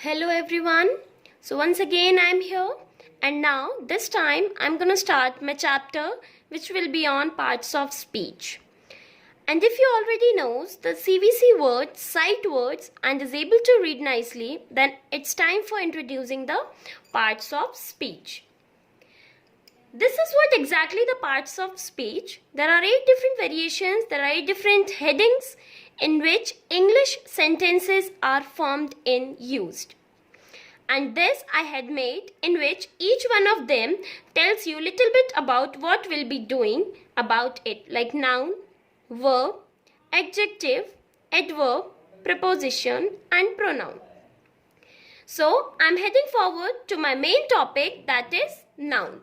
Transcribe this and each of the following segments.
Hello everyone. So once again I'm here and now this time I'm going to start my chapter which will be on parts of speech. And if you already knows the CVC words, sight words and is able to read nicely, then it's time for introducing the parts of speech. This is what exactly the parts of speech. There are 8 different variations, there are 8 different headings in which English sentences are formed and used. And this I had made in which each one of them tells you little bit about what we'll be doing about it, like noun, verb, adjective, adverb, preposition and pronoun. So I'm heading forward to my main topic, that is noun.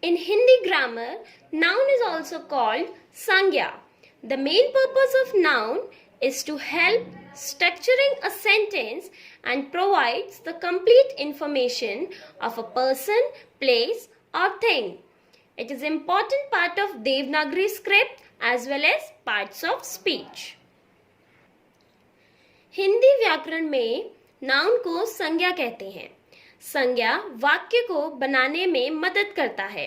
In Hindi grammar, noun is also called sangya. The main purpose of noun is to help structuring a sentence and provides the complete information of a person, place or thing. It is an important part of Devanagari script as well as parts of speech. Hindi व्याकरण में noun को संज्ञा कहते हैं. संज्ञा वाक्य को बनाने में मदद करता है.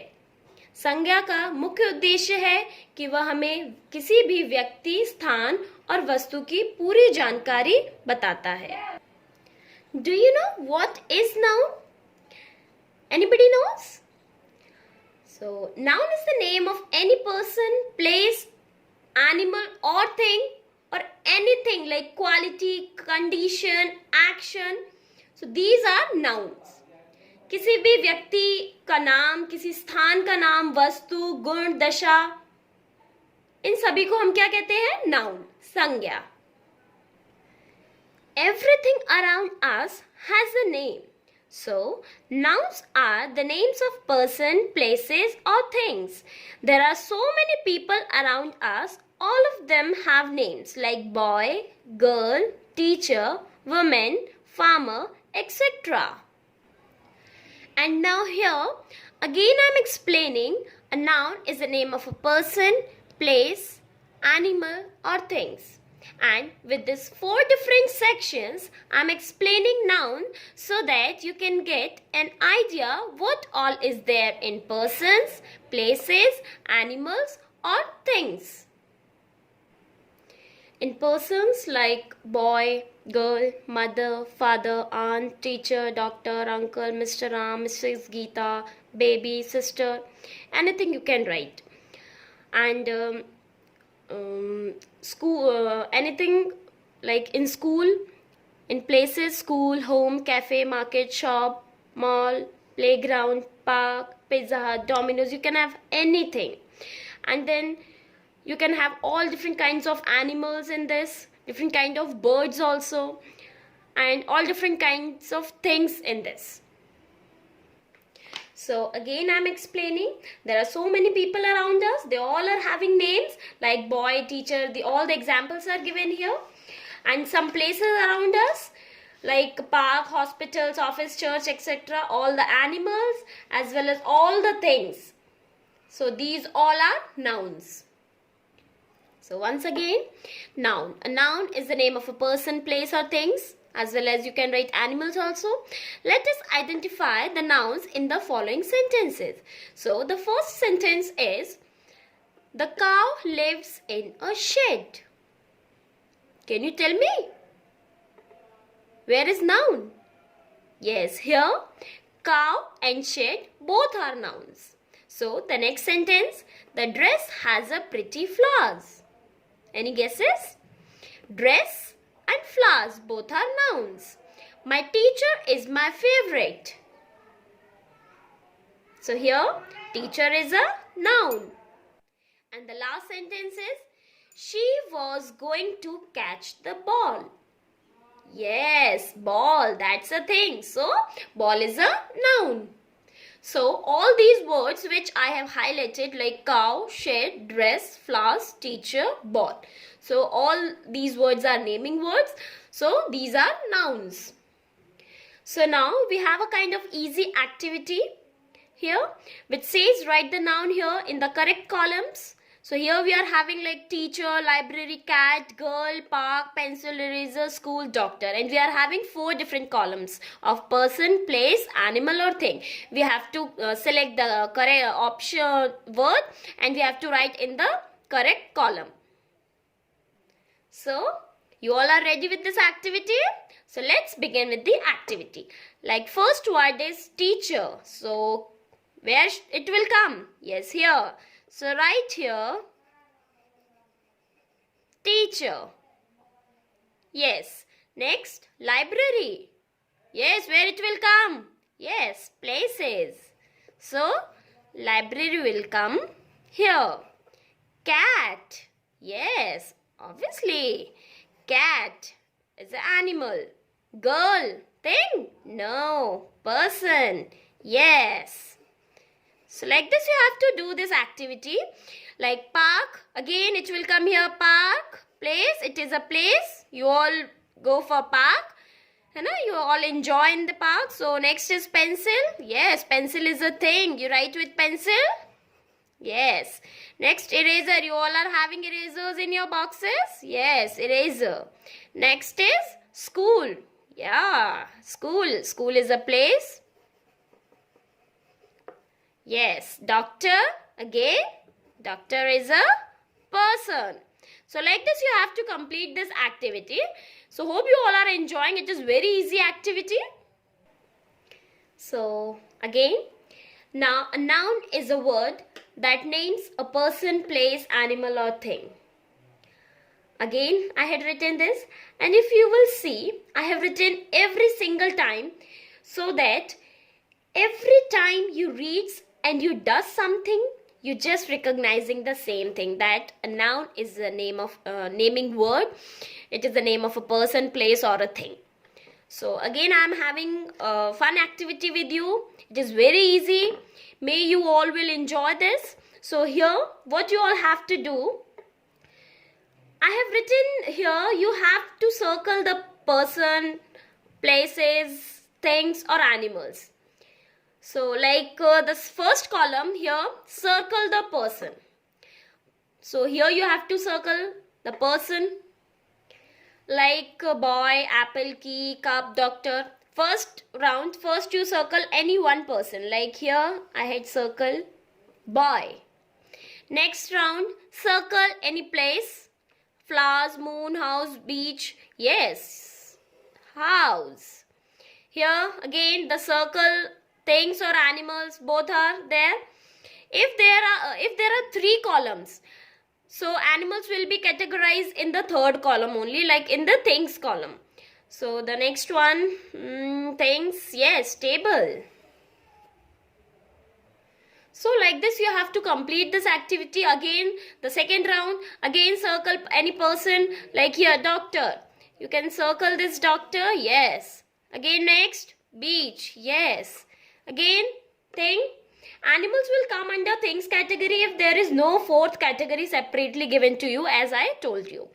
संज्ञा का मुख्य उद्देश्य है कि वह हमें किसी भी व्यक्ति, स्थान और वस्तु की पूरी जानकारी बताता है. Do you know what is noun? Anybody knows? So, noun is the name of any person, place, animal or thing or anything like quality, condition, action. So, these are nouns. किसी भी व्यक्ति का नाम, किसी स्थान का नाम, वस्तु, गुण, दशा, इन सभी को हम क्या कहते हैं? नाउन, संज्ञा. Everything around us has a name. So, nouns are the names of person, places or things. There are so many people around us. All of them have names like boy, girl, teacher, woman, farmer, etc. And now here, again I am explaining a noun is the name of a person, place, animal or things. And with these 4 different sections, I am explaining noun so that you can get an idea what all is there in persons, places, animals or things. In persons like boy, girl, mother, father, aunt, teacher, doctor, uncle, Mr. Ram, Mrs. Geeta, baby, sister, anything you can write. And school, anything like in school, in places, school, home, cafe, market, shop, mall, playground, park, Pizza Hut, Domino's, you can have anything. And then you can have all different kinds of animals in this, different kind of birds also, and all different kinds of things in this. So again I am explaining, there are so many people around us, they all are having names like boy, teacher, all the examples are given here. And some places around us like park, hospitals, office, church, etc. all the animals as well as all the things. So these all are nouns. So once again, noun. A noun is the name of a person, place or things, as well as you can write animals also. Let us identify the nouns in the following sentences. So the first sentence is, the cow lives in a shed. Can you tell me? Where is noun? Yes, here cow and shed both are nouns. So the next sentence, the dress has a pretty flowers. Any guesses? Dress and flowers both are nouns. My teacher is my favorite. So here teacher is a noun. And the last sentence is, she was going to catch the ball. Yes, ball, that's a thing. So ball is a noun. So all these words which I have highlighted like cow, shed, dress, flowers, teacher, ball. So all these words are naming words. So these are nouns. So now we have a kind of easy activity here which says write the noun here in the correct columns. So here we are having like teacher, library, cat, girl, park, pencil, eraser, school, doctor. And we are having 4 different columns of person, place, animal or thing. We have to select the correct option word and we have to write in the correct column. So you all are ready with this activity? So let's begin with the activity. Like first word is teacher. So where it will come? Yes, here. So write here teacher. Yes. Next, library. Yes, where it will come? Yes, places. So library will come here. Cat. Yes, obviously. Cat is an animal. Girl, thing? No. Person. Yes. So like this you have to do this activity. Like park, again it will come here, park. Place, it is a place. You all go for park. You all enjoy in the park. So next is pencil. Yes, pencil is a thing. You write with pencil. Yes. Next, eraser. You all are having erasers in your boxes? Yes, eraser. Next is school. Yeah, school. School is a place. Yes, doctor. Again, doctor is a person. So like this you have to complete this activity. So hope you all are enjoying. It is very easy activity. So again, now a noun is a word that names a person, place, animal or thing. Again, I had written this, and if you will see, I have written every single time so that every time you read and you does something, you just recognizing the same thing, that a noun is the name of naming word. It is the name of a person, place or a thing. So again, I am having a fun activity with you. It is very easy. May you all will enjoy this. So here, what you all have to do, I have written here, you have to circle the person, places, things or animals. So like this first column here, circle the person. So here you have to circle the person. Like boy, apple, key, cup, doctor. First round, first you circle any one person. Like here I had circle boy. Next round, circle any place. Flowers, moon, house, beach. Yes, house. Here again the circle things or animals, both are there. If there are 3 columns, so animals will be categorized in the 3rd column only, like in the things column. So the next one, things, yes, table. So like this you have to complete this activity. Again the second round, again circle any person, like here doctor. You can circle this doctor, yes. Again next, beach, yes. Again thing. Animals will come under things category if there is no 4th category separately given to you, as I told you.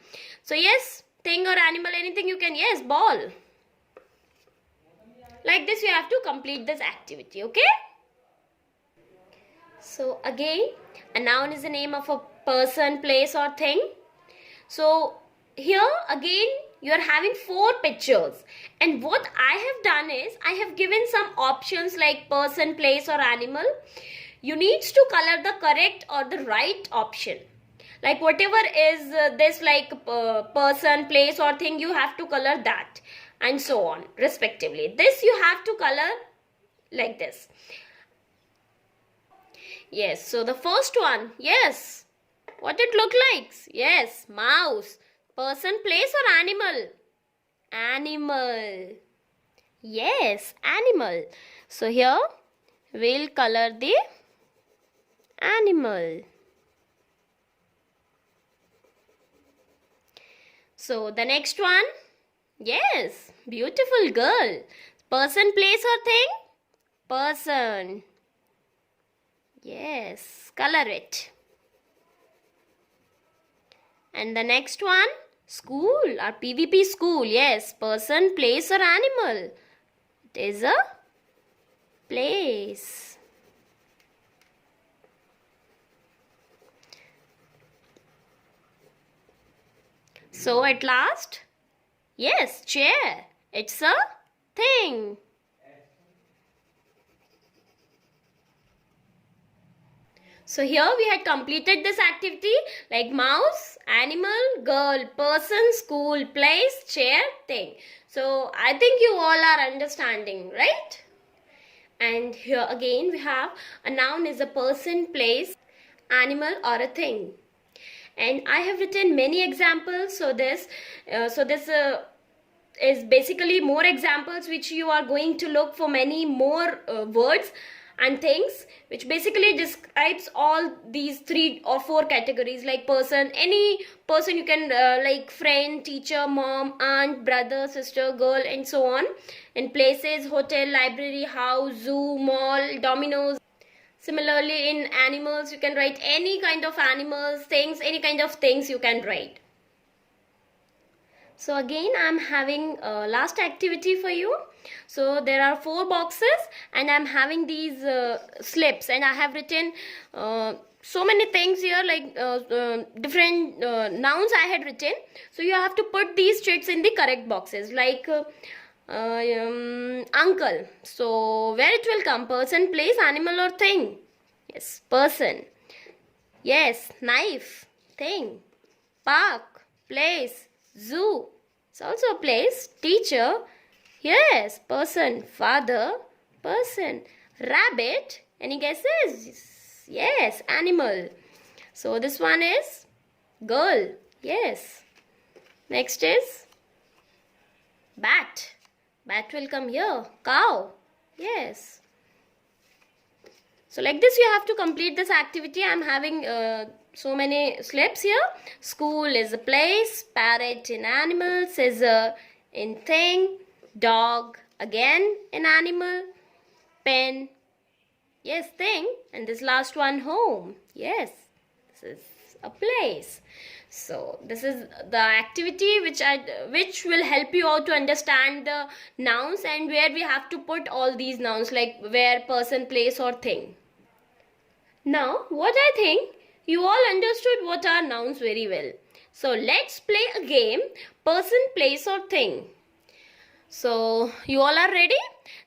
So yes, thing or animal, anything you can, yes, ball. Like this you have to complete this activity, okay? So again, a noun is the name of a person, place or thing. So here again you are having 4 pictures, and what I have done is I have given some options like person, place or animal. You need to color the correct or the right option. Like whatever is this, like person, place or thing, you have to color that, and so on respectively. This you have to color like this. Yes, so the first one, yes, what it look like? Yes, mouse. Person, place or animal? Animal. Yes, animal. So here we'll color the animal. So the next one, yes, beautiful girl. Person, place or thing? Person. Yes, color it. And the next one, school or PVP, school. Yes, person, place or animal? It is a place. So at last, yes, chair. It's a thing. So here we had completed this activity like mouse, animal, girl, person, school, place, chair, thing. So I think you all are understanding, right? And here again we have a noun is a person, place, animal or a thing. And I have written many examples. So this is basically more examples which you are going to look for many more words and things which basically describes all these 3 or 4 categories like person, any person you can like friend, teacher, mom, aunt, brother, sister, girl and so on. In places, hotel, library, house, zoo, mall, dominoes. Similarly in animals you can write any kind of animals, things, any kind of things you can write. So again I'm having a last activity for you. So there are 4 boxes and I'm having these slips and I have written so many things here like different nouns I had written. So you have to put these traits in the correct boxes like uncle. So where it will come, person, place, animal or thing? Yes, person. Yes, knife, thing. Park, place, zoo. It's also a place. Teacher. Yes, person. Father, person. Rabbit. Any guesses? Yes, animal. So this one is girl. Yes. Next is bat. Bat will come here. Cow. Yes. So like this you have to complete this activity. I am having so many slips here. School is a place, parrot in animal, scissor in thing, dog again in animal, pen, yes, thing, and this last one home. Yes, this is a place. So this is the activity which will help you out to understand the nouns and where we have to put all these nouns like where, person, place or thing. Now, what I think you all understood what are nouns very well. So, let's play a game, person, place or thing. So, you all are ready?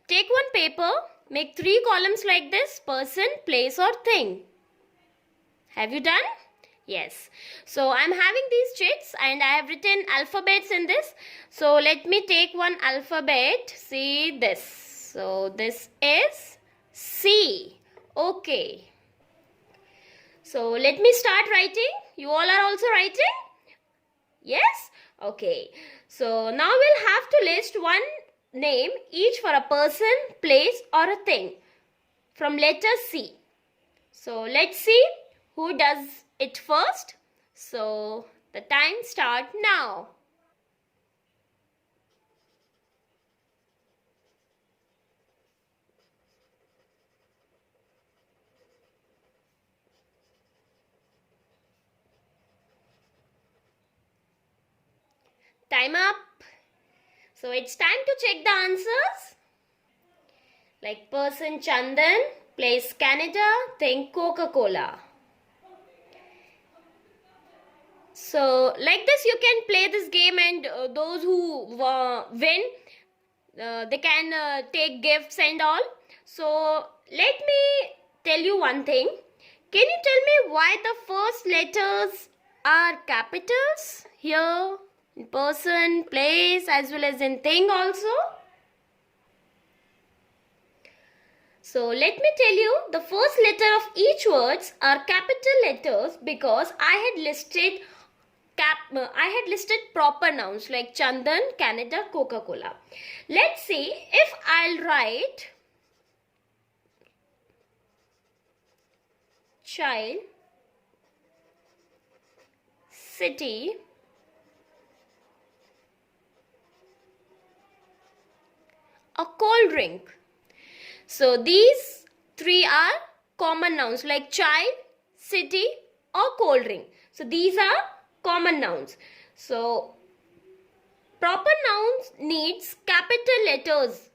Take one paper, make 3 columns like this, person, place or thing. Have you done? Yes. So, I am having these sheets and I have written alphabets in this. So, let me take one alphabet. See this. So, this is C. Okay. So let me start writing. You all are also writing? Yes? Okay. So now we'll have to list one name each for a person, place or a thing from letter C. So let's see who does it first. So the time starts now. Time up. So it's time to check the answers. Like person Chandan, place Canada, thing Coca-Cola. So like this you can play this game and those who win, they can take gifts and all. So let me tell you one thing. Can you tell me why the first letters are capitals here? In person, place as well as in thing also. So let me tell you, the first letter of each words are capital letters because I had listed proper nouns like Chandan, Canada, Coca-Cola. Let's see if I'll write child, city, a cold drink. So these 3 are common nouns like child, city or cold drink. So these are common nouns. So proper nouns needs capital letters.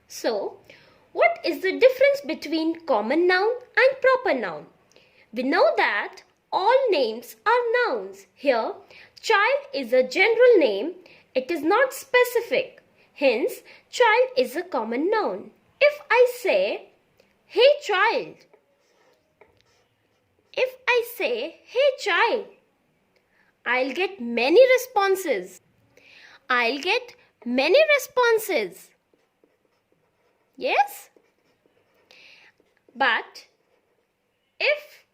So what is the difference between common noun and proper noun? We know that all names are nouns. Here, child is a general name. It is not specific. Hence, child is a common noun. If I say, hey child. If I say, hey child, I'll get many responses. I'll get many responses. Yes? But if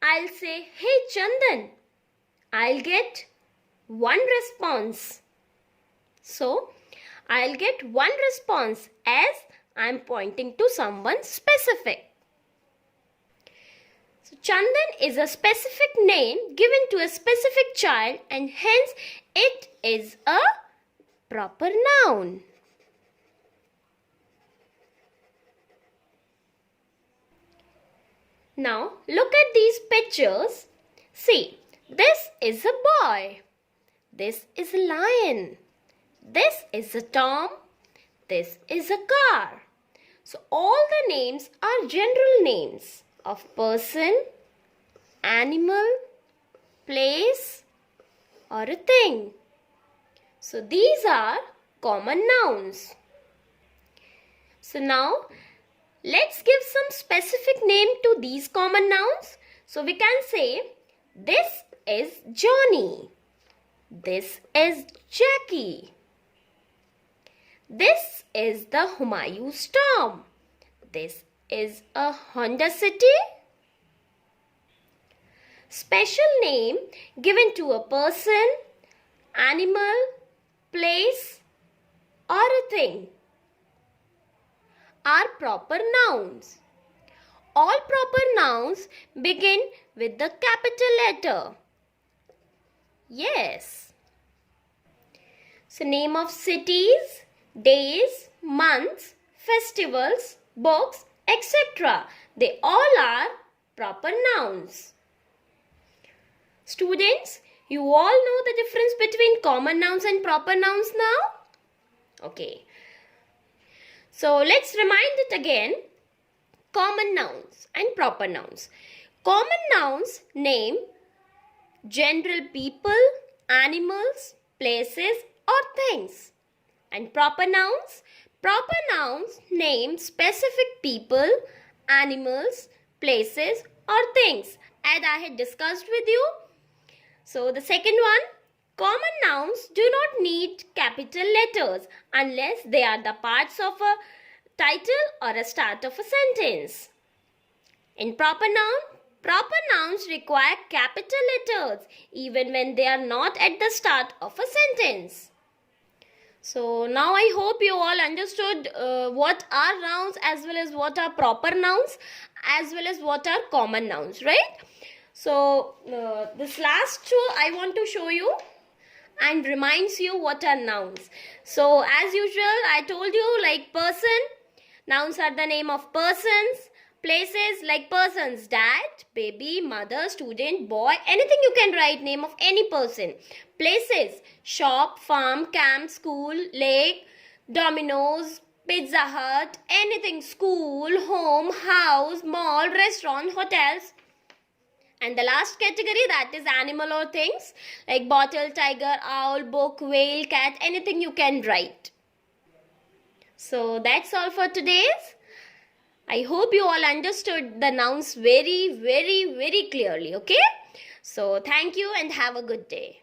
I'll say, hey Chandan, I'll get one response. So, I'll get one response as I'm pointing to someone specific. So, Chandan is a specific name given to a specific child and hence it is a proper noun. Now, look at these pictures. See, this is a boy. This is a lion. This is a Tom. This is a car. So, all the names are general names of person, animal, place or a thing. So, these are common nouns. So, now let's give some specific name to these common nouns. So, we can say this is Johnny. This is Jackie. This is the Humayun Storm. This is a Honda City. Special name given to a person, animal, place or a thing are proper nouns. All proper nouns begin with the capital letter. Yes. So, name of cities, days, months, festivals, books, etc. They all are proper nouns. Students, you all know the difference between common nouns and proper nouns now? Okay. So, let's remind it again. Common nouns and proper nouns. Common nouns name general people, animals, places or things. And proper nouns name specific people, animals, places or things as I had discussed with you. So the second one, common nouns do not need capital letters unless they are the parts of a title or a start of a sentence. In proper nouns require capital letters even when they are not at the start of a sentence. So now I hope you all understood what are nouns as well as what are proper nouns as well as what are common nouns, right? So this last two I want to show you and reminds you what are nouns. So as usual I told you, like person, nouns are the name of persons. Places like persons, dad, baby, mother, student, boy, anything you can write name of any person. Places, shop, farm, camp, school, lake, Domino's, Pizza Hut, anything, school, home, house, mall, restaurant, hotels. And the last category, that is animal or things like bottle, tiger, owl, book, whale, cat, anything you can write. So that's all for today's. I hope you all understood the nouns very, very, very clearly. Okay? So thank you and have a good day.